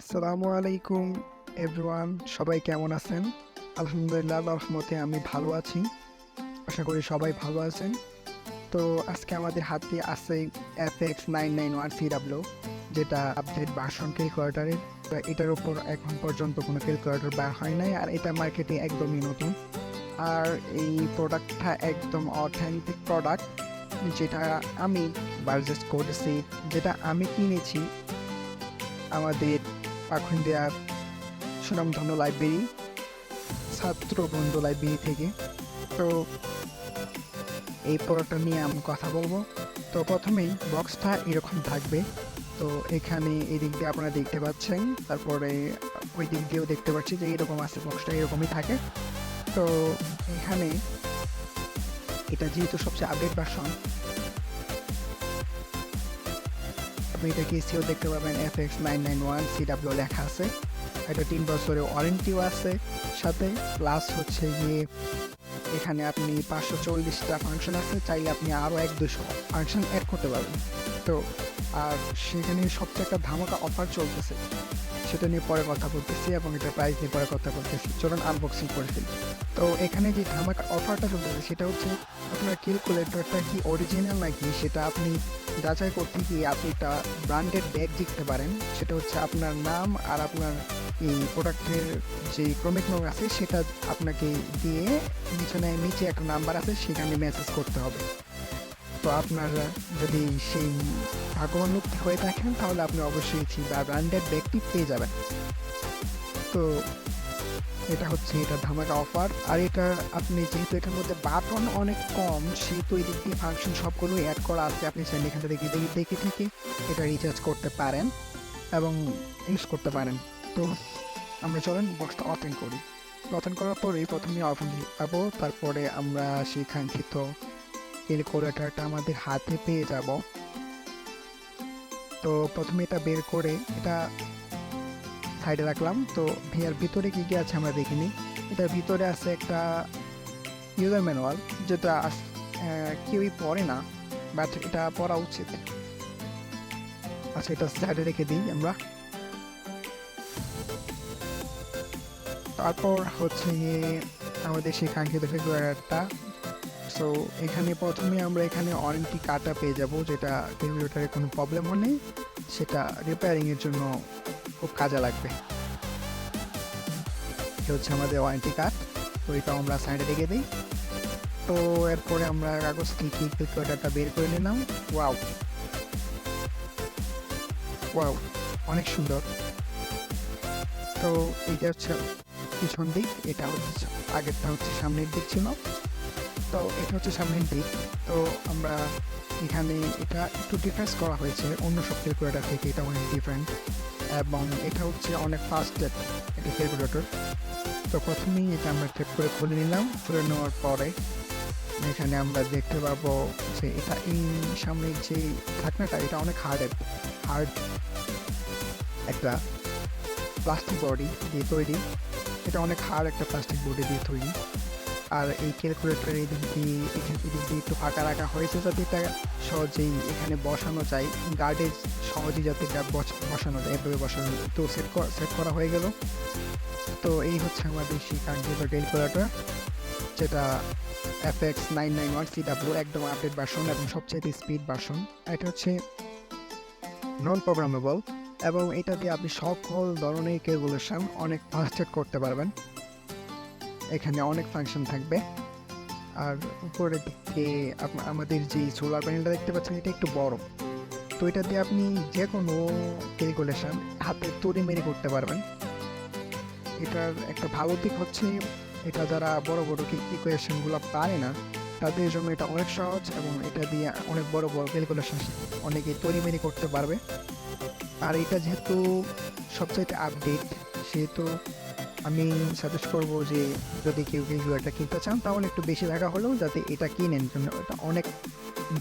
আসসালামু আলাইকুম এভরিওয়ান, সবাই কেমন আছেন? আলহামদুলিল্লাহ, আল্লাহর রহমতে আমি ভালো আছি। আশা করি সবাই ভালো আছেন। তো আজকে আমাদের হাতে আছে fx-991cw, যেটা আপডেট ভার্সন ক্যালকুলেটরের। এটার উপর এখন পর্যন্ত কোনো ক্যালকুলেটর বার হয় নাই, আর এটা মার্কেটে একদমই নতুন। আর এই প্রোডাক্টটা একদম অথেন্টিক প্রোডাক্ট, যেটা আমি পারচেজ করেছি, যেটা আমি কিনেছি আমাদের পাখুন্দিয়ার সুনামধন্য লাইব্রেরি, ছাত্র বন্ধু লাইব্রেরি থেকে। তো এই প্রোডাক্টটা নিয়ে আমি কথা বলবো। তো প্রথমেই বক্সটা এরকম থাকবে। তো এখানে এই দিক দিয়ে আপনারা দেখতে পাচ্ছেন, তারপরে ওই দিক দিয়েও দেখতে পাচ্ছি যে এরকম আছে, বক্সটা এরকমই থাকে। তো এখানে এটা যেহেতু সবচেয়ে আপডেট ভার্সন, আপনি এটা CASIO দেখতে পাবেন, fx-991cw লেখা আছে। এটা 3 বছরের ওয়ারেন্টিও আছে সাথে, প্লাস হচ্ছে গিয়ে এখানে আপনি 540টা ফাংশন আছে, চাইলে আপনি আরও 1-200 ফাংশন অ্যাড করতে পারবেন। তো আর সেখানে সবচেয়ে একটা ধামাকা অফার চলতেছে, সেটা নিয়ে পরে কথা বলতেছি, এবং এটার প্রাইস নিয়ে পরে কথা বলতেছি। চলুন আনবক্সিং করে ফেলি। তো এখানে যে ধামাকা অফারটা চলতেছে সেটা হচ্ছে, আপনার ক্যালকুলেটরটা কি অরিজিনাল নাকি সেটা আপনি যাচাই করতে গিয়ে আপনি একটা ব্র্যান্ডেড ব্যাগ জিততে পারেন। সেটা হচ্ছে আপনার নাম আর আপনার এই প্রোডাক্টের যে ক্রমিক নম্বর আছে সেটা আপনাকে দিয়ে নিচে একটা নাম্বার আছে, সেখানে মেসেজ করতে হবে। তো আপনার যদি সেই ভাগ্যবান হয়ে থাকেন, তাহলে আপনি অবশ্যই ব্র্যান্ডেড ব্যাগটি পেয়ে যাবেন। তো এটা হচ্ছে এটা ধামাকা অফার। আর এটা আপনি যেহেতু এটার মধ্যে বাটন অনেক কম, সেহেতু এই দিক দিয়ে ফাংশন সবগুলোই অ্যাড করা আছে। আপনি চাইলে এখান থেকে দেখে থেকে এটা রিচার্জ করতে পারেন এবং ইউজ করতে পারেন। তো আমরা চলেন বক্সটা ওপেন করি। ওপেন করার পরেই প্রথমে ওপেন পাবো, তারপরে আমরা সেই কাঙ্ক্ষিত ক্যালকুলেটরটা আমাদের হাতে পেয়ে যাব। তো প্রথমে এটা বের করে এটা সাইডে রাখলাম। তো এর ভিতরে কী কী আছে আমরা দেখিনি। এটার ভিতরে আছে একটা ইউজার ম্যানুয়াল, যেটা কেউই পড়ে না, বাট এটা পড়া উচিত। আচ্ছা, এটা সাইডে রেখে দিই আমরা। তারপর হচ্ছে আমাদের সেই কাঙ্ক্ষিত ক্যালকুলেটরটা। সো এখানে প্রথমে আমরা এখানে ওয়ারেন্টি কার্ডটা পেয়ে যাব, যেটা ক্যালকুলেটরে কোনো প্রবলেম হলে সেটা রিপেয়ারিংয়ের জন্য খুব কাজে লাগবে। এটা হচ্ছে আমাদের ওয়ারেন্টি কার্ড। তো এটাও আমরা সাইডে রেখে দিই। তো এরপরে আমরা কাগজ থেকে ক্যালকুলেটরটা বের করে নিলাম। ওয়াও ওয়াও, অনেক সুন্দর। তো এইটা হচ্ছে পিছন দিক, এটা হচ্ছে আগেরটা হচ্ছে সামনের দিক ছিল। তো এটা হচ্ছে সামনের দিক। তো আমরা এখানে এটা একটু ডিফারেন্স করা হয়েছে অন্য সব ক্যালকুলেটর থেকে, এটা অনেক ডিফারেন্ট, এবং এটা হচ্ছে অনেক ফাস্টেড একটা ক্যালকুলেটর। তো প্রথমেই এটা আমরা চেক করে খুলে নিলাম। খুলে নেওয়ার পরে এখানে আমরা দেখতে পাবো যে এটা এই সামনের যে ঢাকনাটা, এটা অনেক হার্ড একটা প্লাস্টিক বডি দিয়ে তৈরি। এটা অনেক হার্ড একটা প্লাস্টিক বডি দিয়ে তৈরি। আর এই ক্যালকুলেটরের এই দিক দিয়ে একটু ফাঁকা রাখা হয়েছে, যাতে এটা সহজেই এখানে বসানো যায়, গার্ডে সহজেই যাতে এটা বসানো যায়, এভাবে বসানো যায়। তো সেট করা হয়ে গেল। তো এই হচ্ছে আমাদের সেই কাঙ্ক্ষিত ক্যালকুলেটর, যেটা fx-991cw, একদম আপডেট ভার্সন এবং সবচেয়ে স্পিড ভার্সন। এটা হচ্ছে নন প্রোগ্রামেবল, এবং এটা দিয়ে আপনি সকল ধরনের ক্যালকুলেশন অনেক ফাস্টেড করতে পারবেন। এখানে অনেক ফাংশন থাকবে। আর উপরের দিকে আমাদের যে সোলার প্যানেলটা দেখতে পাচ্ছেন, এটা একটু বড়। তো এটা দিয়ে আপনি যে কোনো ক্যালকুলেশন হাতে তড়ি মেরে করতে পারবেন। এটার একটা ভালো দিক হচ্ছে, এটা যারা বড় বড় ইকুয়েশনগুলো পারে না, তাদের জন্য এটা অনেক সহজ, এবং এটা দিয়ে অনেক বড় বড় ক্যালকুলেশন অনেকে তড়ি মেরে করতে পারবে। আর এটা যেহেতু সবচাইতে আপডেট, সেহেতু আমি সাজেস্ট করবো যে যদি কেউ ক্যালকুলেটর কিনতে চান, তাহলে একটু বেশি টাকা হলেও যাতে এটা কিনেন, জন্য এটা অনেক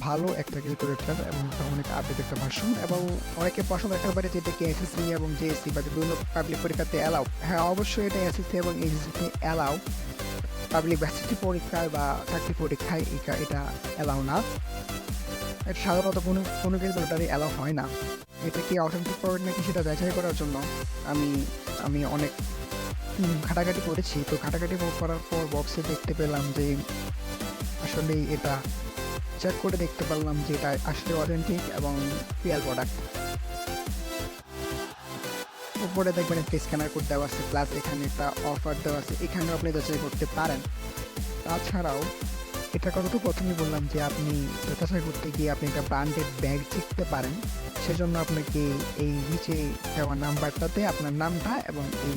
ভালো একটা ক্যালকুলেটর, এবং এটা অনেক আপডেট একটা ভার্সন, এবং অনেকে পছন্দ করতে পারে যে এটা কি এসএসসি এবং জেএসসি বা বিভিন্ন পাবলিক পরীক্ষাতে অ্যালাউ। হ্যাঁ, অবশ্যই এটা এসএসসি এবং এইচএসসিতে অ্যালাউ। পাবলিক ভার্সিটি পরীক্ষায় বা চাকরি পরীক্ষায় এটা অ্যালাউ না। এটা সাধারণত কোনো ক্যালকুলেটারই অ্যালাউ হয় না। এটা কি অথেন্টিক প্রোডাক্ট নাকি সেটা যাচাই করার জন্য আমি আমি অনেক ঘাটাঘাটি করেছি। তো ঘাটাঘাটি করার পর বক্সে দেখতে পেলাম যে আসলেই এটা চেক করে দেখতে পারলাম যে এটা আসলে অথেন্টিক এবং রিয়েল প্রোডাক্ট। উপরে দেখবেন একটা স্ক্যানার কোড দেওয়া আছে, প্লাস এখানে একটা অফার দেওয়া আছে, এখানেও আপনি যাচাই করতে পারেন। তাছাড়াও এটা কথা তো প্রথমেই বললাম যে আপনি যাচাই করতে গিয়ে আপনি একটা ব্র্যান্ডেড ব্যাগ শিখতে পারেন, সেজন্য আপনাকে এই নিচে দেওয়া নাম্বারটাতে আপনার নামটা এবং এই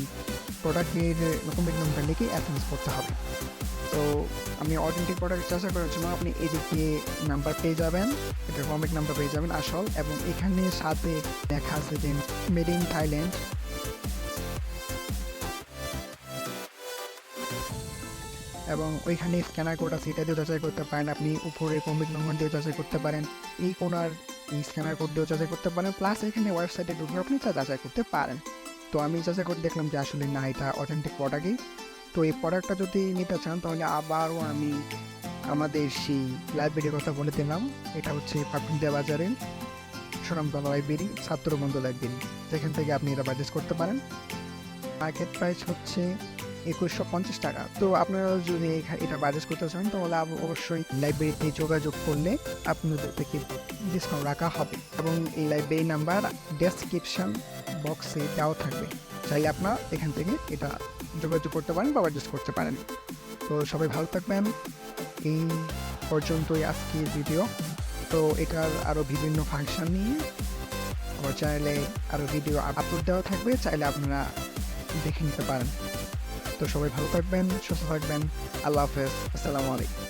প্রোডাক্টের কোম্পানি নামটা লিখে অ্যাসেন্স করতে হবে। তো আমি অথেন্টিক প্রোডাক্ট যাচাই করার জন্য আপনি এদিকে নাম্বার পেয়ে যাবেন, এটা কমিক নাম্বার পেয়ে যাবেন আসল, এবং এখানে সাথে লেখা আছে যে মেড ইন থাইল্যান্ড, এবং ওইখানে স্ক্যানার কোড আছে, এটা দিয়ে যাচাই করতে পারেন। আপনি উপরে কমিক নম্বর দিয়ে যাচাই করতে পারেন, এই কোনার এই স্ক্যানার কোড দিয়েও যাচাই করতে পারেন, প্লাস এখানে ওয়েবসাইটে ঢুকে আপনি যাচাই করতে পারেন। তো আমি যাচাই করে দেখলাম যে আসলে না, এটা অথেন্টিক প্রোডাক্টই। তো এই প্রোডাক্টটা যদি নিতে চান তাহলে আবারও আমি আমাদের সেই লাইব্রেরির কথা বলে দিলাম। এটা হচ্ছে পাকুন্দিয়া বাজারের সুনামতলা লাইব্রেরি, ছাত্রবন্ধু লাইব্রেরি, যেখান থেকে আপনি এটা পারচেস করতে পারেন। মার্কেট প্রাইস হচ্ছে 2150 টাকা। তো আপনারা যদি এটা পারচেস করতে চান তাহলে অবশ্যই লাইব্রেরিতে যোগাযোগ করলে আপনাদের থেকে ডিসকাউন্ট রাখা হবে, এবং এই লাইব্রেরি নাম্বার ডেসক্রিপশন বক্সে দেওয়া থাকবে, চাইলে আপনারা এখান থেকে এটা যোগাযোগ করতে পারেন বা পারচেস করতে পারেন। তো সবাই ভালো থাকবেন। এই পর্যন্তই আজকের ভিডিও। তো এটার আরও বিভিন্ন ফাংশন নিয়ে আমার চ্যানেলে আরও ভিডিও আপলোড দেওয়া থাকবে, চাইলে আপনারা দেখে নিতে পারেন। তো সবাই ভালো থাকবেন, সুস্থ থাকবেন। আল্লাহ হাফেজ, আসসালামু আলাইকুম।